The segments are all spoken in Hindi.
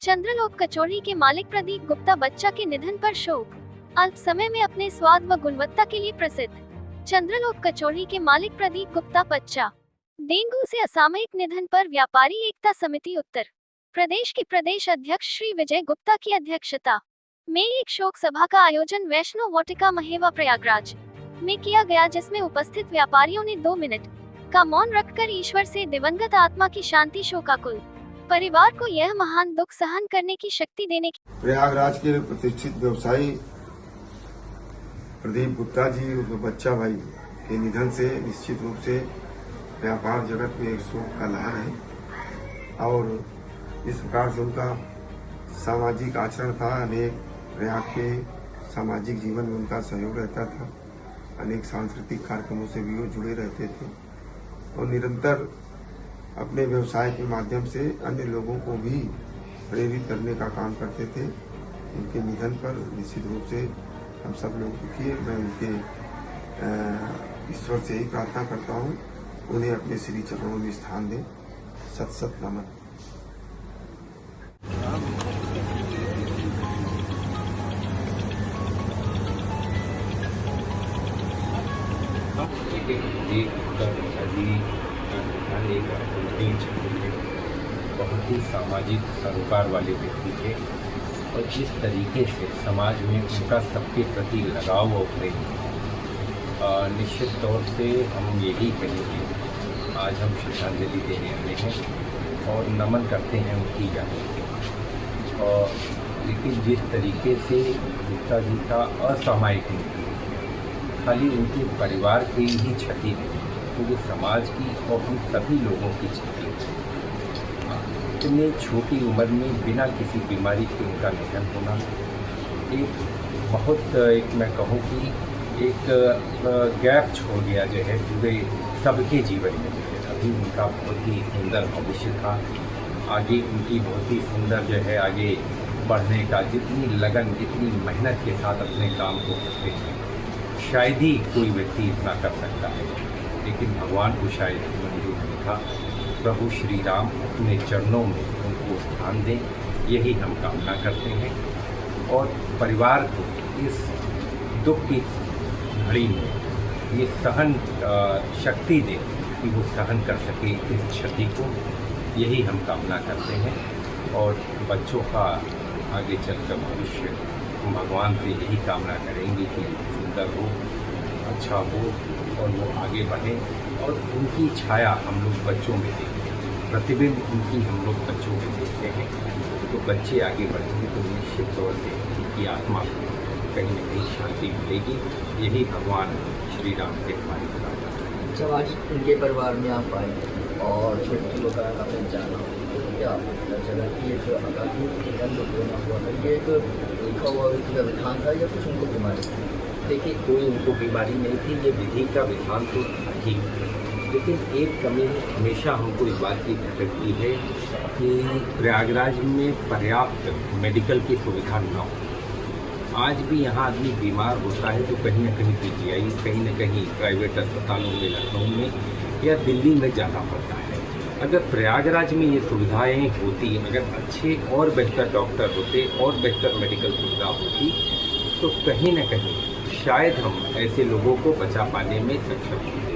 चंद्रलोक कचौड़ी के मालिक प्रदीप गुप्ता बच्चा के निधन पर शोक। अल्प समय में अपने स्वाद व गुणवत्ता के लिए प्रसिद्ध चंद्रलोक कचौड़ी के मालिक प्रदीप गुप्ता बच्चा डेंगू से असामयिक निधन पर व्यापारी एकता समिति उत्तर प्रदेश के प्रदेश अध्यक्ष श्री विजय गुप्ता की अध्यक्षता में एक शोक सभा का आयोजन वैष्णो वाटिका महेवा प्रयागराज में किया गया, जिसमें उपस्थित व्यापारियों ने 2 मिनट का मौन रखकर ईश्वर से दिवंगत आत्मा की शांति, शोकाकुल परिवार को यह महान दुख सहन करने की शक्ति देने की। प्रयागराज के प्रतिष्ठित व्यवसायी प्रदीप गुप्ता जी बच्चा भाई के निधन से निश्चित रूप से व्यापार जगत में एक शोक का लहर है और इस प्रकार से उनका सामाजिक आचरण था। अनेक प्रयाग के सामाजिक जीवन में उनका सहयोग रहता था। अनेक सांस्कृतिक कार्यक्रमों से भी वो जुड़े रहते थे और निरंतर अपने व्यवसाय के माध्यम से अन्य लोगों को भी प्रेरित करने का काम करते थे। उनके निधन पर निश्चित रूप से हम सब लोग दुखी हैं। मैं उनके ईश्वर से ही प्रार्थना करता हूँ, उन्हें अपने श्री चरणों में स्थान दें। सत सत नमन। बहुत ही सामाजिक सरोकार वाले व्यक्ति थे और जिस तरीके से समाज में उनका सबके प्रति लगाव और प्रेम, निश्चित तौर से हम यही कहेंगे। आज हम श्रद्धांजलि देने आए हैं और नमन करते हैं उनकी यादों को। और लेकिन जिस तरीके से गुप्ता जी का असामयिक मृत्यु, खाली उनके परिवार की ही क्षति नहीं, पूरे समाज की और हम सभी लोगों की क्षति। इतनी छोटी उम्र में बिना किसी बीमारी के उनका निधन होना एक बहुत, एक मैं कहूँ कि एक गैप छोड़ गया जो है पूरे सबके जीवन में। अभी उनका बहुत ही सुंदर भविष्य था, आगे उनकी बहुत ही सुंदर जो है आगे बढ़ने का, जितनी लगन जितनी मेहनत के साथ अपने काम को करते हैं, शायद ही कोई व्यक्ति इतना कर सकता है। लेकिन भगवान को शायद मंजूर नहीं था। प्रभु श्री राम अपने चरणों में उनको स्थान दें, यही हम कामना करते हैं। और परिवार को इस दुख की घड़ी में ये सहन शक्ति दें कि वो सहन कर सके इस क्षति को, यही हम कामना करते हैं। और बच्चों का आगे चलकर भविष्य भगवान से यही कामना करेंगे कि सुंदर हो, अच्छा हो और वो आगे बढ़े। और उनकी छाया हम लोग बच्चों में देखते हैं, प्रतिबिंब उनकी हम लोग बच्चों में देखते हैं। तो बच्चे आगे बढ़ेंगे तो निश्चित तौर से उनकी आत्मा को कहीं न कहीं शांति मिलेगी। यही भगवान श्री राम से हमारी प्रार्थना है। जब आज उनके परिवार में आप आए और छोटे लोग का आपने जाना, तो क्या पता चला कि ये जो निधन होना हुआ था, ये एक लिखा हुआ का विधान था या कुछ उनको बीमारी थी? देखिए, कोई उनको बीमारी नहीं थी, ये विधि का विधान तो था ही। लेकिन एक कमी हमेशा हमको इस बात की खटकती है कि प्रयागराज में पर्याप्त मेडिकल की सुविधा न हो। आज भी यहाँ आदमी बीमार होता है तो कहीं न कहीं पीजीआई, कहीं न कहीं प्राइवेट अस्पतालों में, लखनऊ में या दिल्ली में जाना पड़ता है। अगर प्रयागराज में ये सुविधाएं होती, अगर अच्छे और बेहतर डॉक्टर होते और बेहतर मेडिकल सुविधा होती, तो कहीं न कहीं शायद हम ऐसे लोगों को बचा पाने में सक्षम होते।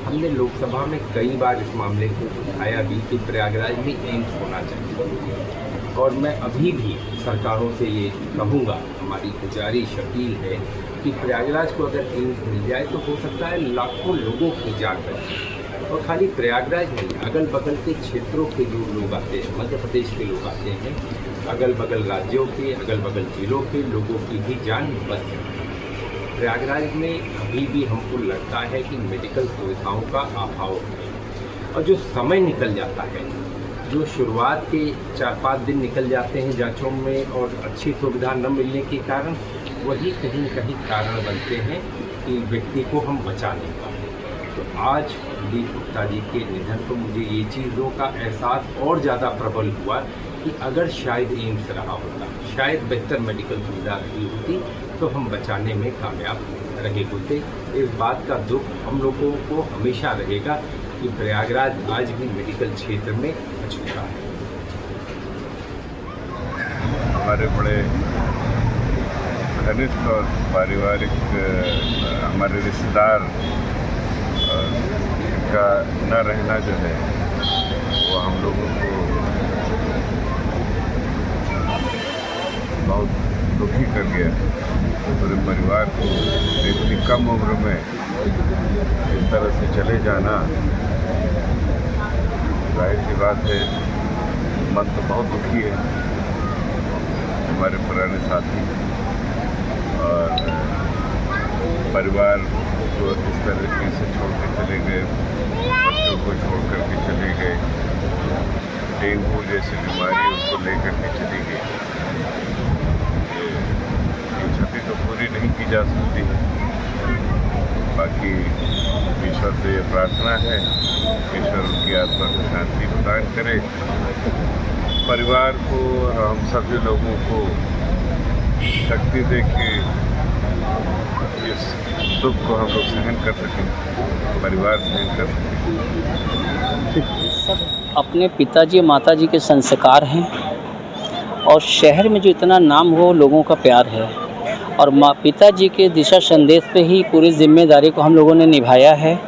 हमने लोकसभा में कई बार इस मामले को उठाया भी कि प्रयागराज में एम्स होना चाहिए। और मैं अभी भी सरकारों से ये कहूँगा, हमारी गुजारिश अपील है कि प्रयागराज को अगर एम्स मिल जाए तो हो सकता है लाखों लोगों की जान बचे। और खाली प्रयागराज नहीं, अगल बगल के क्षेत्रों के जो लोग आते हैं, मध्य प्रदेश के लोग आते हैं, अगल बगल राज्यों के, अगल बगल जिलों के लोगों की भी जान बच सकती है। प्रयागराज में अभी भी हमको लगता है कि मेडिकल सुविधाओं का अभाव है और जो समय निकल जाता है, जो शुरुआत के 4-5 दिन निकल जाते हैं जांचों में और अच्छी सुविधा न मिलने के कारण, वही कहीं न कहीं कारण बनते हैं कि व्यक्ति को हम बचा नहीं पाते। तो आज प्रदीप गुप्ता जी के निधन पर मुझे ये चीज़ों का एहसास और ज़्यादा प्रबल हुआ कि अगर शायद एम्स रहा होता, शायद बेहतर मेडिकल सुविधा रही होती, तो हम बचाने में कामयाब रहे होते। इस बात का दुख हम लोगों को हमेशा रहेगा कि प्रयागराज आज भी मेडिकल क्षेत्र में अछूता है। हमारे बड़े घनिष्ठ और पारिवारिक हमारे रिश्तेदार का न रहना जो है वो हम लोगों को बहुत दुखी कर गया। पूरे परिवार को इतनी कम उम्र में इस तरह से चले जाना, जाहिर सी बात है मन तो बहुत दुखी है। हमारे पुराने साथी और परिवार को इस तरीके से छोड़ के चले गए, बच्चों को छोड़ कर के चले गए, डेंगू जैसी बीमारी उनको लेकर के चली गई। ये क्षति तो पूरी नहीं की जा सकती है। बाकी ईश्वर से ये प्रार्थना है, ईश्वर उनकी आत्मा को शांति प्रदान करे, परिवार को और हम सभी लोगों को शक्ति दे के इस दुख को हम लोग सहन कर सकें, परिवार सहन कर सकें। अपने पिताजी और माताजी के संस्कार हैं और शहर में जो इतना नाम हो लोगों का प्यार है, और पिताजी के दिशा संदेश पे ही पूरी जिम्मेदारी को हम लोगों ने निभाया है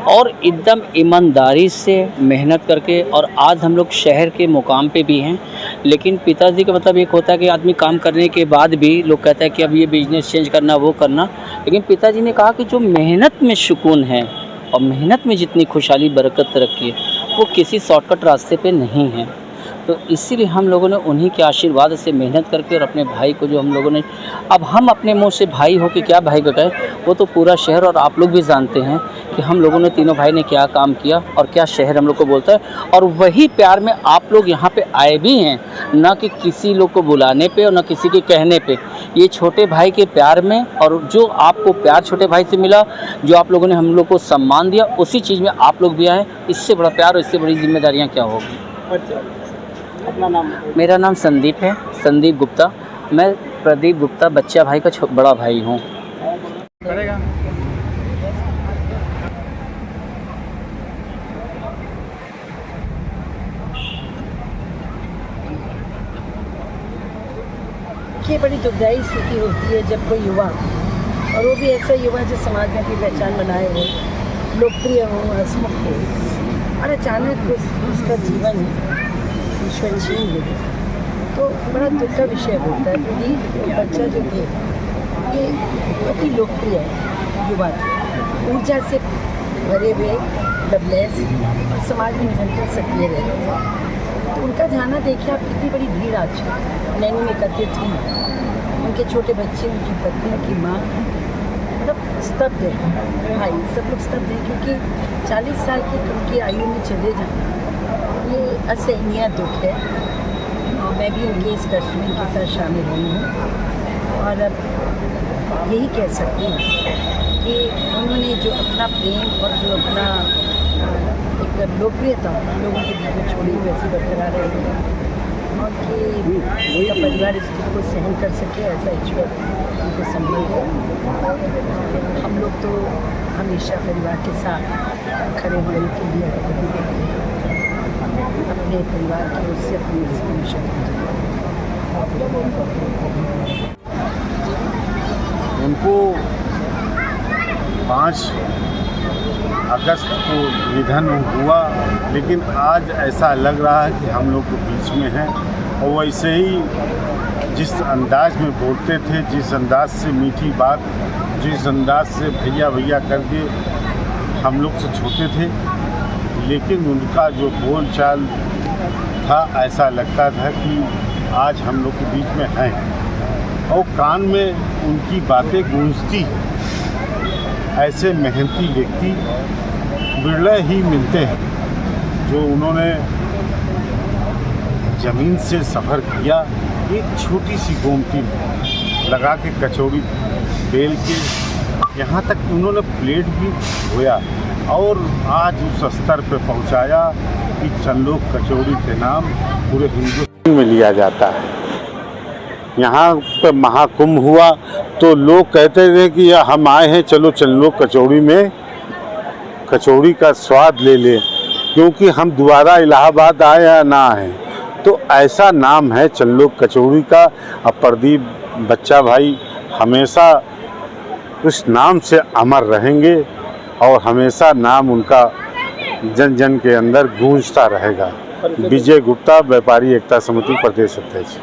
और एकदम ईमानदारी से मेहनत करके, और आज हम लोग शहर के मुकाम पे भी हैं। लेकिन पिताजी का मतलब एक होता है कि आदमी काम करने के बाद भी लोग कहते हैं कि अब ये बिजनेस चेंज करना, वो करना, लेकिन पिताजी ने कहा कि जो मेहनत में सुकून है और मेहनत में जितनी खुशहाली बरकत तरक्की है वो किसी शॉर्टकट रास्ते पे नहीं है। तो इसीलिए हम लोगों ने उन्हीं के आशीर्वाद से मेहनत करके और अपने भाई को जो हम लोगों ने, अब हम अपने मुंह से भाई हो कि क्या भाई का कहें, वो तो पूरा शहर और आप लोग भी जानते हैं कि हम लोगों ने तीनों भाई ने क्या काम किया और क्या शहर हम लोग को बोलता है। और वही प्यार में आप लोग यहाँ पे आए भी हैं, ना कि किसी लोग को बुलाने पे और ना किसी के कहने पे, ये छोटे भाई के प्यार में, और जो आपको प्यार छोटे भाई से मिला, जो आप लोगों ने हम लोग को सम्मान दिया, उसी चीज़ में आप लोग भी आए। इससे बड़ा प्यार और इससे बड़ी जिम्मेदारियाँ क्या होगी। अपना नाम? मेरा नाम संदीप है, संदीप गुप्ता। मैं प्रदीप गुप्ता बच्चा भाई का बड़ा भाई हूँ। ये बड़ी दुखदाई स्थिति होती है जब कोई युवा, और वो भी ऐसा युवा जो समाज में अपनी पहचान बनाए हो, लोकप्रिय हो, हंसमुख हो, और अचानक उसका जीवन ईश्वर छीन ले, तो बड़ा दुख का विषय होता है। प्रदीप बच्चा जो थे ये बहुत ही लोकप्रिय युवा थे, ऊर्जा से भरे हुए, डबलेस, और समाज में निरंतर सक्रिय रहते थे। तो उनका जाना देखिए आप, कितनी बड़ी भीड़ आज नैनी में एकत्रित थी। उनके छोटे बच्चे, उनकी पत्नी, उनकी माँ, मतलब स्तब्ध है भाई, सब लोग स्तब्ध हैं, क्योंकि 40 साल की उनकी आयु में चले जाना ये असहनीय दुख है। और मैं भी उनके इस कष्ट में इनके साथ शामिल हुई हूँ, और अब यही कह सकती हूँ कि उन्होंने जो अपना प्रेम और जो अपना एक लोकप्रियता लोगों के बीच में छोड़ी वैसी बरकरार रहेगी, और कि उनका परिवार इस दुख को सहन कर सके, ऐसा ईश्वर उनको संभल हो। हम लोग तो हमेशा परिवार के साथ खड़े होने के लिए अपने परिवार की ओर से अपनी हमेशा उनको 5 अगस्त को निधन हुआ, लेकिन आज ऐसा लग रहा है कि हम लोग के बीच में हैं। और वैसे ही जिस अंदाज में बोलते थे, जिस अंदाज से मीठी बात, जिस अंदाज से भैया भैया करके हम लोग से छोटे थे, लेकिन उनका जो बोल चाल था, ऐसा लगता था कि आज हम लोग के बीच में हैं और कान में उनकी बातें गूंजती। ऐसे मेहनती व्यक्ति बिरले ही मिलते हैं जो उन्होंने ज़मीन से सफ़र किया, एक छोटी सी गोमती लगा के कचौड़ी बेल के, यहाँ तक उन्होंने प्लेट भी धोया और आज उस स्तर पे पहुँचाया कि चंदोक कचौड़ी के नाम पूरे हिंदुस्तान में लिया जाता है। यहाँ पर महाकुंभ हुआ तो लोग कहते थे कि हम आए हैं, चलो चंदोक कचौड़ी में कचौड़ी का स्वाद ले लें, क्योंकि हम दोबारा इलाहाबाद आए या ना आए। तो ऐसा नाम है चंद्रलोक कचौड़ी का। और प्रदीप बच्चा भाई हमेशा उस नाम से अमर रहेंगे और हमेशा नाम उनका जन जन के अंदर गूंजता रहेगा। विजय गुप्ता, व्यापारी एकता समिति, प्रदेश अध्यक्ष।